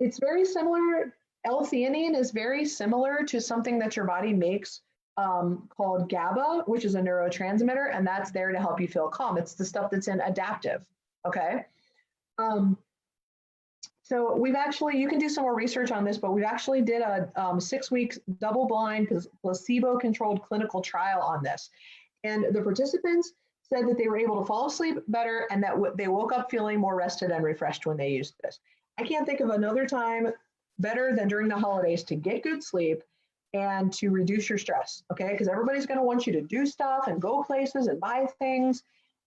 It's very similar. L-theanine is very similar to something that your body makes called GABA, which is a neurotransmitter, and that's there to help you feel calm. It's the stuff that's in adaptive. Okay. So we've actually, you can do some more research on this, but we've actually did a 6-week double-blind placebo-controlled clinical trial on this. And the participants said that they were able to fall asleep better and that they woke up feeling more rested and refreshed when they used this. I can't think of another time better than during the holidays to get good sleep and to reduce your stress, okay? Because everybody's gonna want you to do stuff and go places and buy things,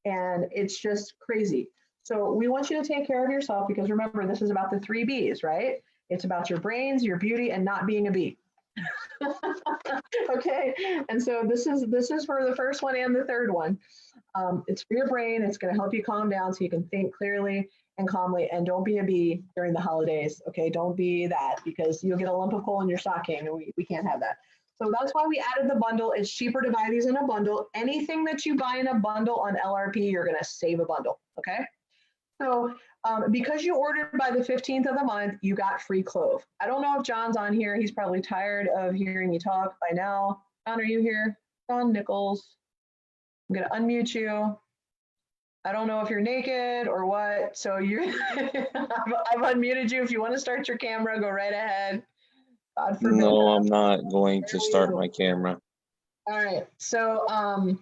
and it's just crazy. So we want you to take care of yourself because remember, this is about the 3 B's, right? It's about your brains, your beauty, and not being a bee. Okay, and so this is for the first one and the third one. It's for your brain. It's going to help you calm down so you can think clearly and calmly, and don't be a bee during the holidays. Okay, don't be that because you'll get a lump of coal in your stocking, and we can't have that. So that's why we added the bundle. It's cheaper to buy these in a bundle. Anything that you buy in a bundle on LRP, you're going to save a bundle. Okay. So because you ordered by the 15th of the month, you got free clove. I don't know if John's on here. He's probably tired of hearing me talk by now. John, are you here? John Nichols. I'm going to unmute you. I don't know if you're naked or what. So you're I've unmuted you. If you want to start your camera, go right ahead. God forbid. No, I'm not going to start my camera. All right. So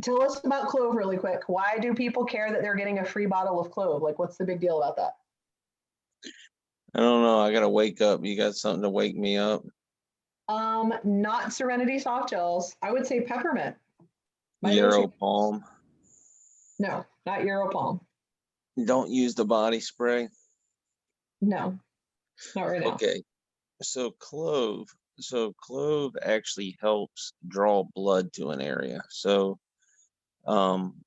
tell us about clove really quick. Why do people care that they're getting a free bottle of clove? Like, what's the big deal about that? I don't know. I got to wake up. You got something to wake me up? Not Serenity soft gels. I would say peppermint. Euro Palm. No, not Euro Palm. Don't use the body spray. No, not right now. Okay. So clove actually helps draw blood to an area. So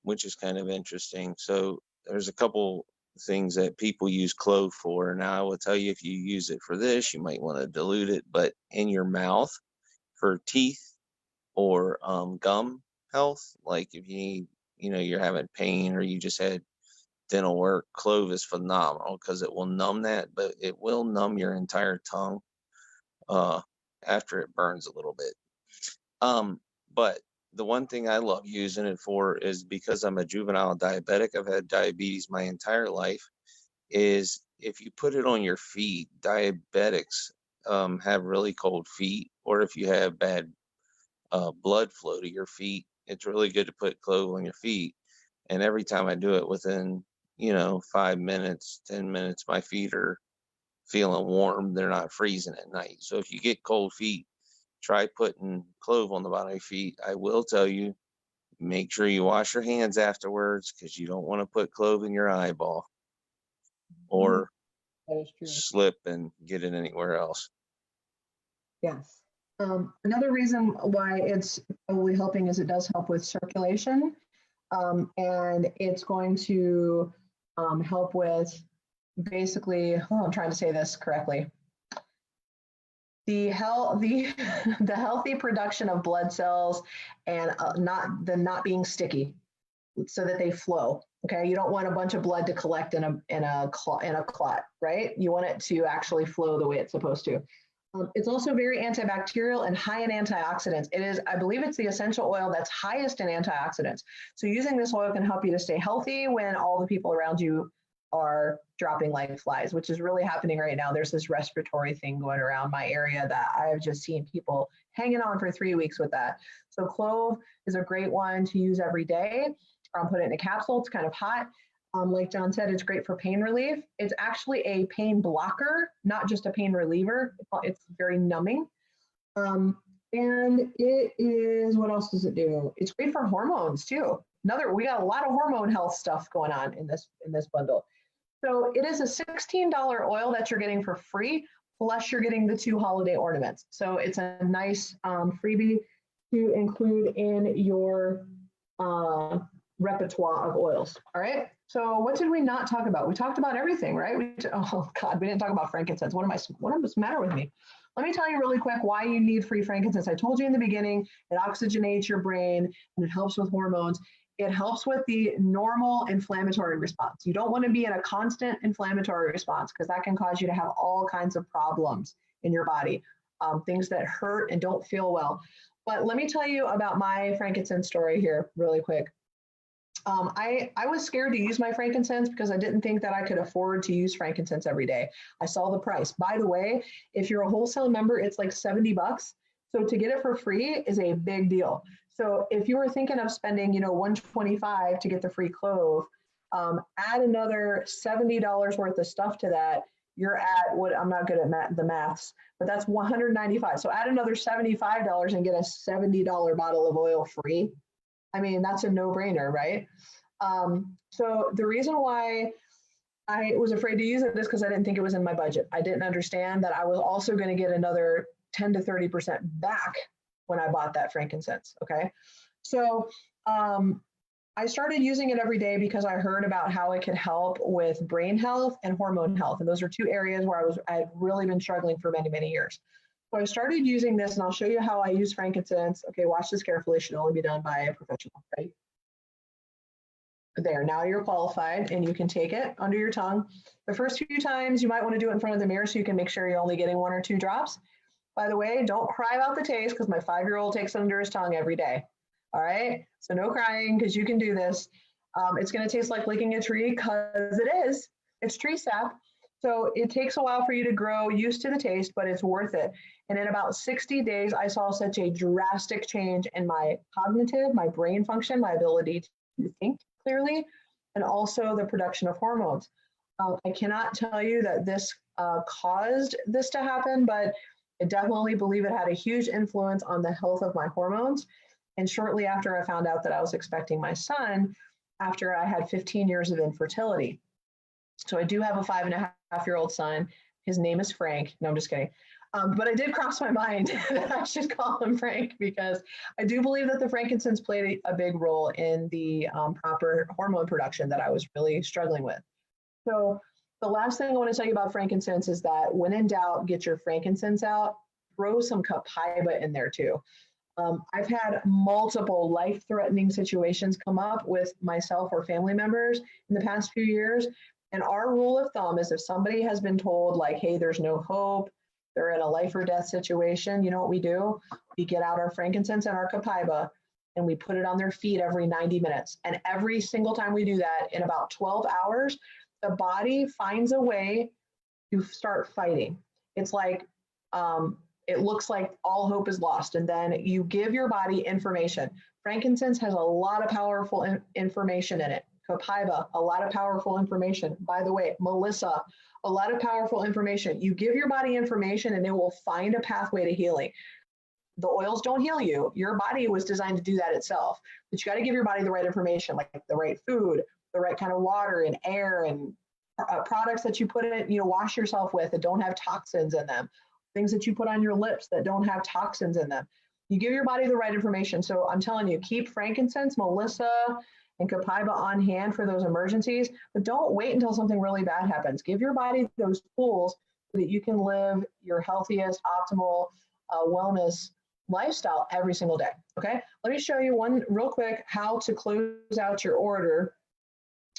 which is kind of interesting. So there's a couple things that people use clove for. Now I will tell you, if you use it for this, you might want to dilute it, but in your mouth for teeth or gum health, like if you need, you're having pain or you just had dental work, clove is phenomenal because it will numb that, but it will numb your entire tongue after it burns a little bit. But the one thing I love using it for is because I'm a juvenile diabetic. I've had diabetes my entire life. Is if you put it on your feet, diabetics have really cold feet, or if you have bad blood flow to your feet, it's really good to put clove on your feet. And every time I do it, within 5 minutes, 10 minutes, my feet are feeling warm. They're not freezing at night. So if you get cold feet, try putting clove on the bottom of your feet. I will tell you, make sure you wash your hands afterwards because you don't want to put clove in your eyeball or That is true. slip and get it anywhere else. Yes. Another reason why it's probably helping is it does help with circulation, and it's going to help with basically, oh, I'm trying to say this correctly. The healthy production of blood cells and not being sticky, so that they flow. Okay, you don't want a bunch of blood to collect in a clot, right? You want it to actually flow the way it's supposed to. It's also very antibacterial and high in antioxidants. It is, I believe it's the essential oil that's highest in antioxidants. So using this oil can help you to stay healthy when all the people around you are dropping like flies, which is really happening right now. There's this respiratory thing going around my area that I've just seen people hanging on for 3 weeks with that. So clove is a great one to use every day. Put it in a capsule. It's kind of hot. Like John said, it's great for pain relief. It's actually a pain blocker, not just a pain reliever. It's very numbing. And it is, what else does it do? It's great for hormones too. We got a lot of hormone health stuff going on in this bundle. So it is a $16 oil that you're getting for free, plus you're getting the 2 holiday ornaments. So it's a nice freebie to include in your repertoire of oils. All right. So what did we not talk about? We talked about everything, right? Oh God, we didn't talk about frankincense. What is the matter with me? Let me tell you really quick why you need free frankincense. I told you in the beginning, it oxygenates your brain and it helps with hormones. It helps with the normal inflammatory response. You don't want to be in a constant inflammatory response because that can cause you to have all kinds of problems in your body, things that hurt and don't feel well. But let me tell you about my frankincense story here really quick. I was scared to use my frankincense because I didn't think that I could afford to use frankincense every day. I saw the price. By the way, if you're a wholesale member, it's like $70. So to get it for free is a big deal. So if you were thinking of spending, $125 to get the free clove, add another $70 worth of stuff to that, you're at what, I'm not good at the maths, but that's $195. So add another $75 and get a $70 bottle of oil free. I mean, that's a no-brainer, right? So the reason why I was afraid to use it is because I didn't think it was in my budget. I didn't understand that I was also going to get another 10 to 30% back when I bought that frankincense, okay? So I started using it every day because I heard about how it could help with brain health and hormone health. And those are 2 areas where I had really been struggling for many, many years. So I started using this, and I'll show you how I use frankincense. Okay, watch this carefully. It should only be done by a professional, right? There, now you're qualified, and you can take it under your tongue. The first few times, you might want to do it in front of the mirror so you can make sure you're only getting 1 or 2 drops. By the way, don't cry about the taste because my 5-year-old takes it under his tongue every day. All right, so no crying because you can do this. It's going to taste like licking a tree because it is. It's tree sap. So it takes a while for you to grow used to the taste, but it's worth it. And in about 60 days, I saw such a drastic change in my cognitive, my brain function, my ability to think clearly, and also the production of hormones. I cannot tell you that this caused this to happen, but I definitely believe it had a huge influence on the health of my hormones. And shortly after I found out that I was expecting my son, after I had 15 years of infertility. So I do have a 5.5-year-old son. His name is Frank. No, I'm just kidding. But I did cross my mind that I should call him Frank because I do believe that the frankincense played a big role in the proper hormone production that I was really struggling with. So the last thing I want to tell you about frankincense is that when in doubt, get your frankincense out, throw some copaiba in there too. I've had multiple life-threatening situations come up with myself or family members in the past few years. And our rule of thumb is if somebody has been told like, hey, there's no hope, they're in a life or death situation, you know what we do? We get out our frankincense and our copaiba and we put it on their feet every 90 minutes. And every single time we do that, in about 12 hours, the body finds a way to start fighting. It's like, it looks like all hope is lost. And then you give your body information. Frankincense has a lot of powerful information in it. Copaiba, a lot of powerful information. By the way, Melissa, a lot of powerful information. You give your body information and it will find a pathway to healing. The oils don't heal you. Your body was designed to do that itself. But you got to give your body the right information, like the right food, the right kind of water and air and products that you put in, wash yourself with that don't have toxins in them, things that you put on your lips that don't have toxins in them. You give your body the right information. So I'm telling you, keep frankincense, Melissa, and copaiba on hand for those emergencies, but don't wait until something really bad happens. Give your body those tools so that you can live your healthiest, optimal wellness lifestyle every single day. Okay, let me show you one real quick how to close out your order.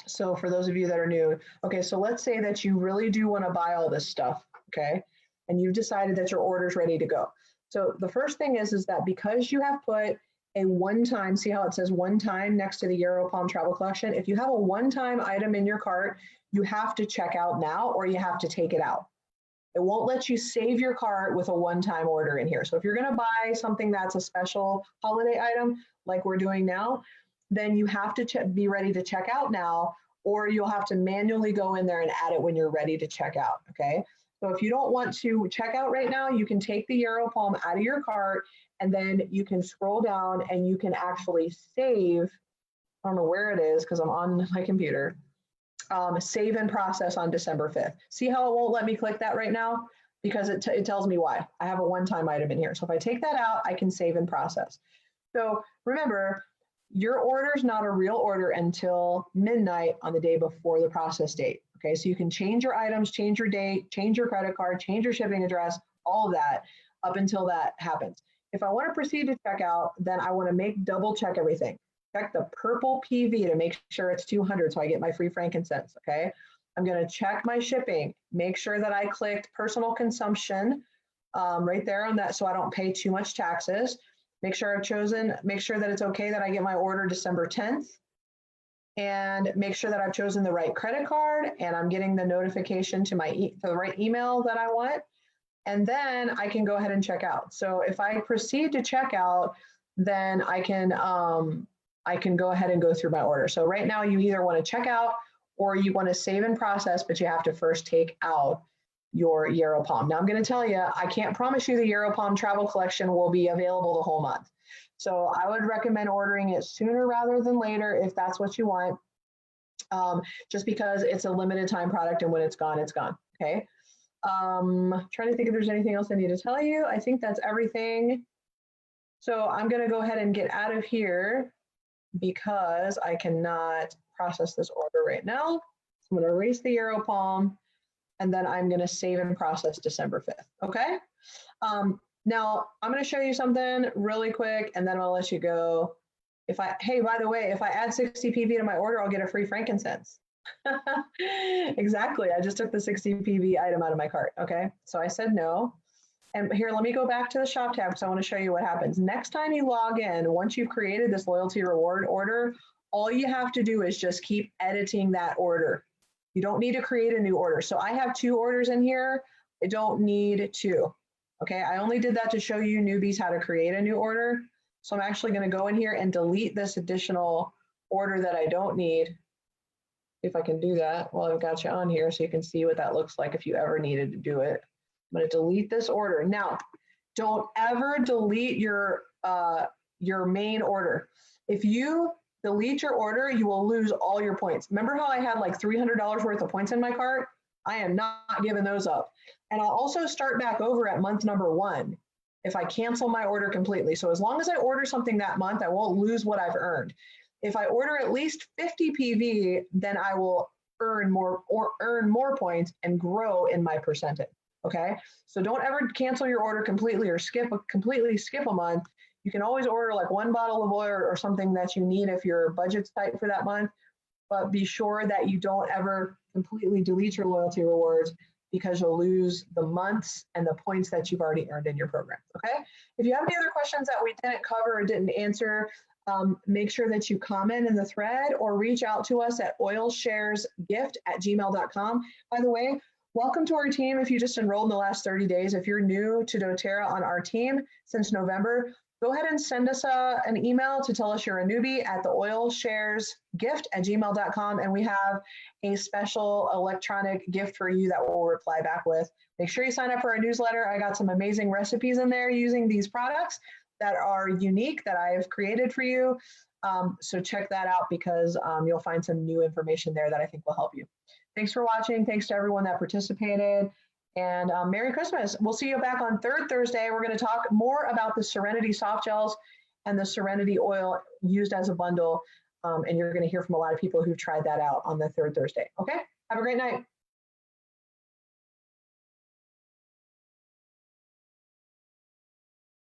So for those of you that are new, okay, so let's say that you really do want to buy all this stuff, okay, and you've decided that your order is ready to go. So the first thing is that because you have put a one-time, see how it says one-time next to the Euro Palm Travel Collection? If you have a one-time item in your cart, you have to check out now or you have to take it out. It won't let you save your cart with a one-time order in here. So if you're going to buy something that's a special holiday item like we're doing now, then you have to be ready to check out now, or you'll have to manually go in there and add it when you're ready to check out, okay? So if you don't want to check out right now, you can take the Euro Palm out of your cart and then you can scroll down and you can actually save, I don't know where it is because I'm on my computer, save and process on December 5th. See how it won't let me click that right now? Because it tells me why. I have a one-time item in here. So if I take that out, I can save and process. So remember, your order is not a real order until midnight on the day before the process date. Okay, so you can change your items, change your date, change your credit card, change your shipping address, all of that up until that happens. If I want to proceed to check out, then I want to double check everything. Check the purple PV to make sure it's 200 so I get my free frankincense, okay? I'm going to check my shipping, make sure that I clicked personal consumption right there on that so I don't pay too much taxes. Make sure make sure that it's okay that I get my order December 10th. And make sure that I've chosen the right credit card and I'm getting the notification to the right email that I want. And then I can go ahead and check out. So if I proceed to check out, then I can go ahead and go through my order. So right now you either want to check out or you want to save and process, but you have to first take out your Euro Palm. Now I'm going to tell you, I can't promise you the Euro Palm Travel Collection will be available the whole month. So I would recommend ordering it sooner rather than later if that's what you want, just because it's a limited time product and when it's gone, okay? Trying to think if there's anything else I need to tell you. I think that's everything. So I'm gonna go ahead and get out of here because I cannot process this order right now. I'm gonna erase the Euro Palm and then I'm gonna save and process December 5th, okay? Now, I'm going to show you something really quick, and then I'll let you go. Hey, by the way, if I add 60 PV to my order, I'll get a free frankincense. Exactly. I just took the 60 PV item out of my cart. Okay. So I said no. And here, let me go back to the shop tab because I want to show you what happens. Next time you log in, once you've created this loyalty reward order, all you have to do is just keep editing that order. You don't need to create a new order. So I have 2 orders in here. I don't need 2. Okay, I only did that to show you newbies how to create a new order. So I'm actually going to go in here and delete this additional order that I don't need. If I can do that while I've got you on here so you can see what that looks like if you ever needed to do it. I'm going to delete this order. Now, don't ever delete your main order. If you delete your order, you will lose all your points. Remember how I had like $300 worth of points in my cart? I am not giving those up. And I'll also start back over at month number 1 if I cancel my order completely. So as long as I order something that month, I won't lose what I've earned. If I order at least 50 PV, then I will earn more points and grow in my percentage. Okay, so don't ever cancel your order completely or completely skip a month. You can always order like 1 bottle of oil or something that you need if your budget's tight for that month. But be sure that you don't ever completely delete your loyalty rewards because you'll lose the months and the points that you've already earned in your program, okay? If you have any other questions that we didn't cover or didn't answer, make sure that you comment in the thread or reach out to us at oilsharesgift@gmail.com. By the way, welcome to our team if you just enrolled in the last 30 days. If you're new to doTERRA on our team since November, go ahead and send us an email to tell us you're a newbie at the oilsharesgift@gmail.com, and we have a special electronic gift for you that we'll reply back with. Make sure you sign up for our newsletter. I got some amazing recipes in there using these products that are unique that I've created for you. So check that out because you'll find some new information there that I think will help you. Thanks for watching. Thanks to everyone that participated. And Merry Christmas. We'll see you back on third Thursday. We're going to talk more about the Serenity soft gels and the Serenity oil used as a bundle. And you're going to hear from a lot of people who've tried that out on the third Thursday. Okay, have a great night.